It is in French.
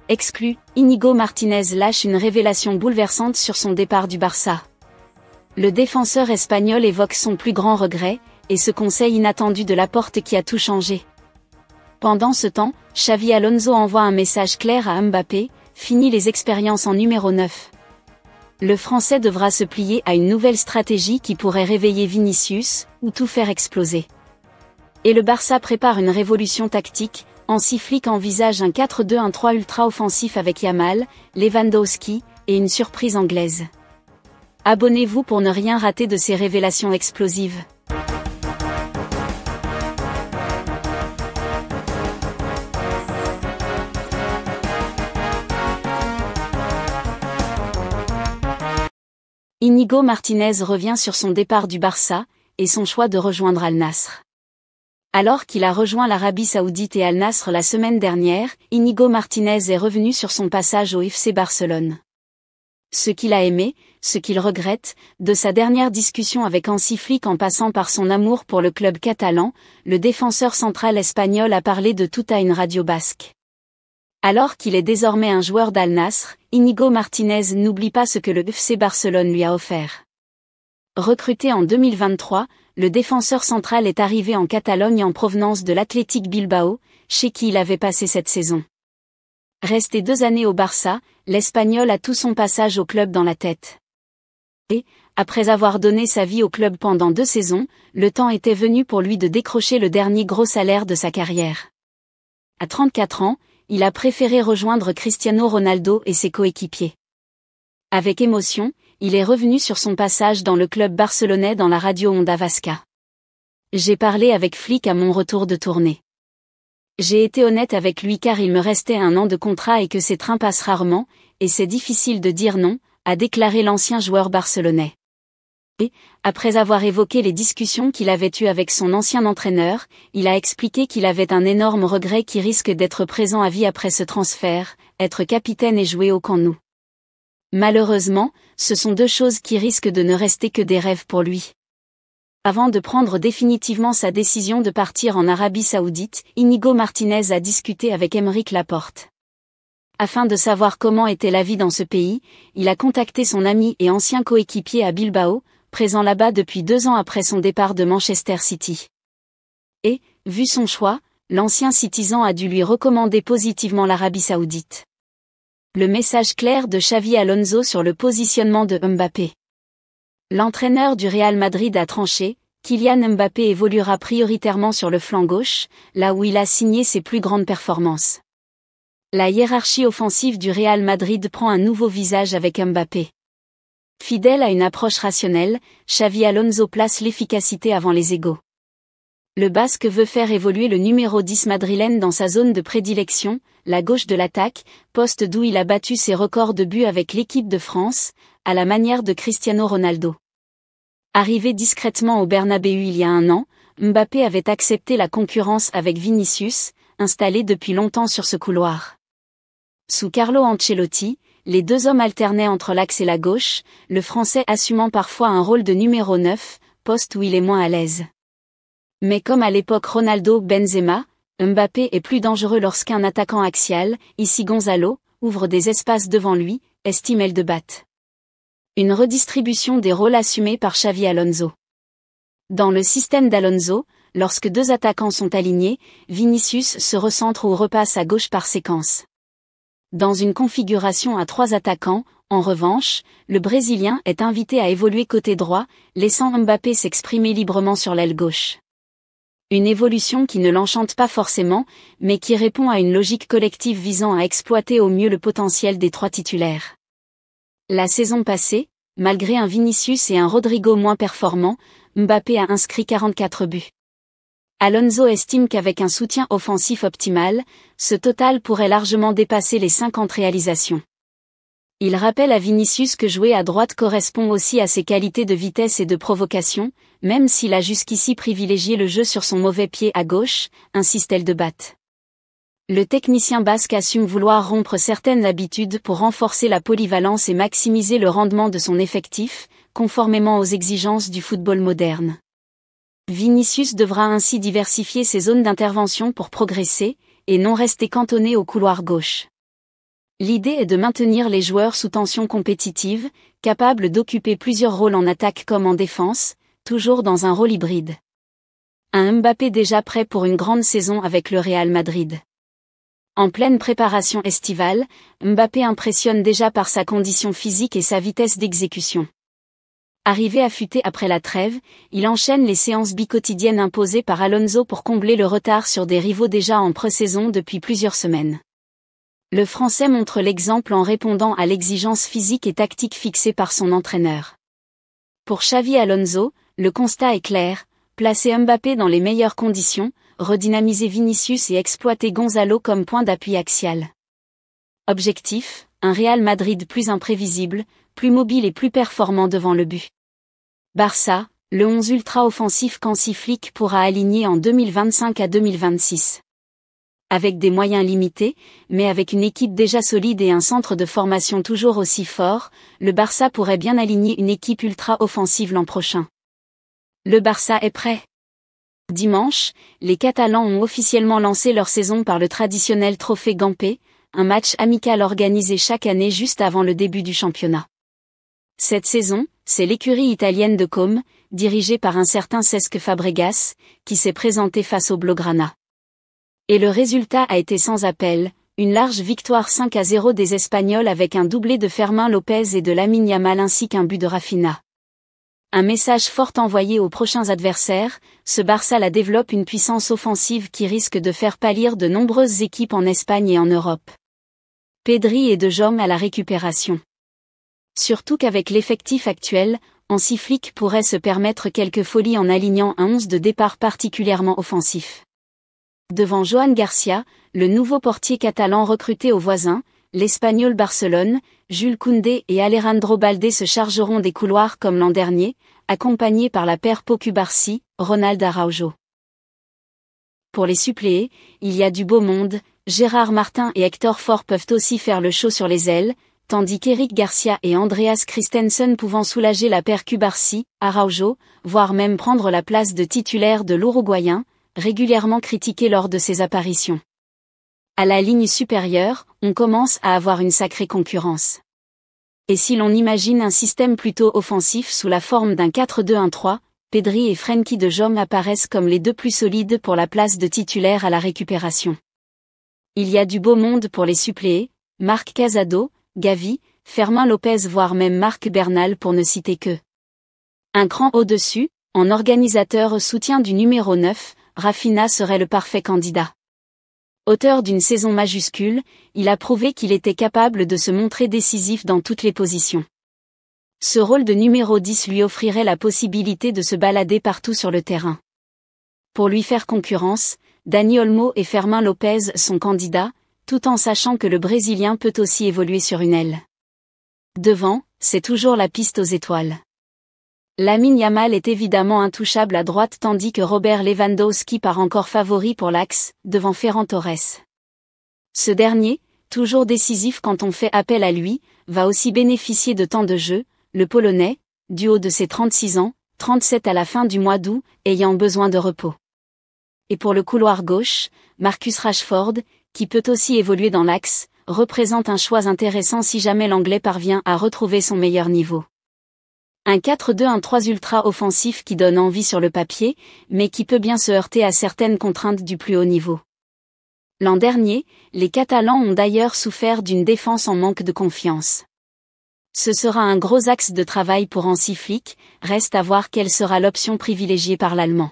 Exclu, Íñigo Martínez lâche une révélation bouleversante sur son départ du Barça. Le défenseur espagnol évoque son plus grand regret, et ce conseil inattendu de Laporte qui a tout changé. Pendant ce temps, Xavi Alonso envoie un message clair à Mbappé, fini les expériences en numéro 9. Le Français devra se plier à une nouvelle stratégie qui pourrait réveiller Vinicius, ou tout faire exploser. Et le Barça prépare une révolution tactique, Hansi Flick envisage un 4-2-1-3 ultra-offensif avec Yamal, Lewandowski, et une surprise anglaise. Abonnez-vous pour ne rien rater de ces révélations explosives. Íñigo Martínez revient sur son départ du Barça, et son choix de rejoindre Al Nassr. Alors qu'il a rejoint l'Arabie Saoudite et Al Nassr la semaine dernière, Íñigo Martínez est revenu sur son passage au FC Barcelone. Ce qu'il a aimé, ce qu'il regrette, de sa dernière discussion avec Hansi Flick en passant par son amour pour le club catalan, le défenseur central espagnol a parlé de tout à une radio basque. Alors qu'il est désormais un joueur d'Al Nassr, Íñigo Martínez n'oublie pas ce que le FC Barcelone lui a offert. Recruté en 2023, le défenseur central est arrivé en Catalogne en provenance de l'Athletic Bilbao, chez qui il avait passé cette saison. Resté 2 années au Barça, l'Espagnol a tout son passage au club dans la tête. Et, après avoir donné sa vie au club pendant 2 saisons, le temps était venu pour lui de décrocher le dernier gros salaire de sa carrière. À 34 ans, il a préféré rejoindre Cristiano Ronaldo et ses coéquipiers. Avec émotion, il est revenu sur son passage dans le club barcelonais dans la radio Onda Vasca. J'ai parlé avec Flick à mon retour de tournée. J'ai été honnête avec lui car il me restait 1 an de contrat et que ces trains passent rarement, et c'est difficile de dire non, a déclaré l'ancien joueur barcelonais. Et, après avoir évoqué les discussions qu'il avait eues avec son ancien entraîneur, il a expliqué qu'il avait un énorme regret qui risque d'être présent à vie après ce transfert, être capitaine et jouer au Camp Nou. Malheureusement, ce sont 2 choses qui risquent de ne rester que des rêves pour lui. Avant de prendre définitivement sa décision de partir en Arabie Saoudite, Íñigo Martínez a discuté avec Aymeric Laporte. Afin de savoir comment était la vie dans ce pays, il a contacté son ami et ancien coéquipier à Bilbao, présent là-bas depuis 2 ans après son départ de Manchester City. Et, vu son choix, l'ancien citizen a dû lui recommander positivement l'Arabie Saoudite. Le message clair de Xavi Alonso sur le positionnement de Mbappé. L'entraîneur du Real Madrid a tranché, Kylian Mbappé évoluera prioritairement sur le flanc gauche, là où il a signé ses plus grandes performances. La hiérarchie offensive du Real Madrid prend un nouveau visage avec Mbappé. Fidèle à une approche rationnelle, Xavi Alonso place l'efficacité avant les égos. Le Basque veut faire évoluer le numéro 10 madrilène dans sa zone de prédilection, la gauche de l'attaque, poste d'où il a battu ses records de buts avec l'équipe de France, à la manière de Cristiano Ronaldo. Arrivé discrètement au Bernabéu il y a 1 an, Mbappé avait accepté la concurrence avec Vinicius, installé depuis longtemps sur ce couloir. Sous Carlo Ancelotti, les 2 hommes alternaient entre l'axe et la gauche, le Français assumant parfois un rôle de numéro 9, poste où il est moins à l'aise. Mais comme à l'époque Ronaldo-Benzema, Mbappé est plus dangereux lorsqu'un attaquant axial, ici Gonzalo, ouvre des espaces devant lui, estime Eldebat. Une redistribution des rôles assumés par Xavi Alonso. Dans le système d'Alonso, lorsque 2 attaquants sont alignés, Vinicius se recentre ou repasse à gauche par séquence. Dans une configuration à 3 attaquants, en revanche, le Brésilien est invité à évoluer côté droit, laissant Mbappé s'exprimer librement sur l'aile gauche. Une évolution qui ne l'enchante pas forcément, mais qui répond à une logique collective visant à exploiter au mieux le potentiel des 3 titulaires. La saison passée, malgré un Vinicius et un Rodrigo moins performants, Mbappé a inscrit 44 buts. Alonso estime qu'avec un soutien offensif optimal, ce total pourrait largement dépasser les 50 réalisations. Il rappelle à Vinicius que jouer à droite correspond aussi à ses qualités de vitesse et de provocation, même s'il a jusqu'ici privilégié le jeu sur son mauvais pied à gauche, insiste Eldebat. Le technicien basque assume vouloir rompre certaines habitudes pour renforcer la polyvalence et maximiser le rendement de son effectif, conformément aux exigences du football moderne. Vinicius devra ainsi diversifier ses zones d'intervention pour progresser, et non rester cantonné au couloir gauche. L'idée est de maintenir les joueurs sous tension compétitive, capables d'occuper plusieurs rôles en attaque comme en défense, toujours dans un rôle hybride. Un Mbappé déjà prêt pour une grande saison avec le Real Madrid. En pleine préparation estivale, Mbappé impressionne déjà par sa condition physique et sa vitesse d'exécution. Arrivé affûté après la trêve, il enchaîne les séances biquotidiennes imposées par Alonso pour combler le retard sur des rivaux déjà en pré-saison depuis plusieurs semaines. Le Français montre l'exemple en répondant à l'exigence physique et tactique fixée par son entraîneur. Pour Xavi Alonso, le constat est clair, placer Mbappé dans les meilleures conditions, redynamiser Vinicius et exploiter Gonzalo comme point d'appui axial. Objectif, un Real Madrid plus imprévisible, plus mobile et plus performant devant le but. Barça, le 11 ultra-offensif qu'Hansi Flick pourra aligner en 2025 à 2026. Avec des moyens limités, mais avec une équipe déjà solide et un centre de formation toujours aussi fort, le Barça pourrait bien aligner une équipe ultra-offensive l'an prochain. Le Barça est prêt. Dimanche, les Catalans ont officiellement lancé leur saison par le traditionnel trophée Gampé, un match amical organisé chaque année juste avant le début du championnat. Cette saison, c'est l'écurie italienne de Côme, dirigée par un certain Cesc Fabregas, qui s'est présenté face au Blaugrana. Et le résultat a été sans appel, une large victoire 5-0 des Espagnols avec un doublé de Fermín López et de Lamine Yamal ainsi qu'un but de Rafinha. Un message fort envoyé aux prochains adversaires, ce Barça la développe une puissance offensive qui risque de faire pâlir de nombreuses équipes en Espagne et en Europe. Pedri et De Jong à la récupération. Surtout qu'avec l'effectif actuel, Hansi Flick pourrait se permettre quelques folies en alignant un 11 de départ particulièrement offensif. Devant Joan Garcia, le nouveau portier catalan recruté au voisin, l'Espagnol Barcelone, Jules Koundé et Alejandro Balde se chargeront des couloirs comme l'an dernier, accompagnés par la paire Pau Cubarsí, Ronald Araujo. Pour les suppléés, il y a du beau monde, Gérard Martin et Hector Fort peuvent aussi faire le show sur les ailes, tandis qu'Eric Garcia et Andreas Christensen pouvant soulager la paire Cubarsí, Araujo, voire même prendre la place de titulaire de l'Uruguayen, régulièrement critiqué lors de ses apparitions. À la ligne supérieure, on commence à avoir une sacrée concurrence. Et si l'on imagine un système plutôt offensif sous la forme d'un 4-2-1-3, Pedri et Frenkie de Jong apparaissent comme les deux plus solides pour la place de titulaire à la récupération. Il y a du beau monde pour les suppléés, Marc Casado, Gavi, Fermín López voire même Marc Bernal pour ne citer que. Un cran au-dessus, en organisateur soutien du numéro 9, Rafinha serait le parfait candidat. Auteur d'une saison majuscule, il a prouvé qu'il était capable de se montrer décisif dans toutes les positions. Ce rôle de numéro 10 lui offrirait la possibilité de se balader partout sur le terrain. Pour lui faire concurrence, Dani Olmo et Fermín López sont candidats, tout en sachant que le Brésilien peut aussi évoluer sur une aile. Devant, c'est toujours la piste aux étoiles. Lamine Yamal est évidemment intouchable à droite tandis que Robert Lewandowski part encore favori pour l'axe, devant Ferran Torres. Ce dernier, toujours décisif quand on fait appel à lui, va aussi bénéficier de temps de jeu, le Polonais, du haut de ses 36 ans, 37 à la fin du mois d'août, ayant besoin de repos. Et pour le couloir gauche, Marcus Rashford, qui peut aussi évoluer dans l'axe, représente un choix intéressant si jamais l'Anglais parvient à retrouver son meilleur niveau. Un 4-2-1-3 ultra-offensif qui donne envie sur le papier, mais qui peut bien se heurter à certaines contraintes du plus haut niveau. L'an dernier, les Catalans ont d'ailleurs souffert d'une défense en manque de confiance. Ce sera un gros axe de travail pour Hansi Flick, reste à voir quelle sera l'option privilégiée par l'Allemand.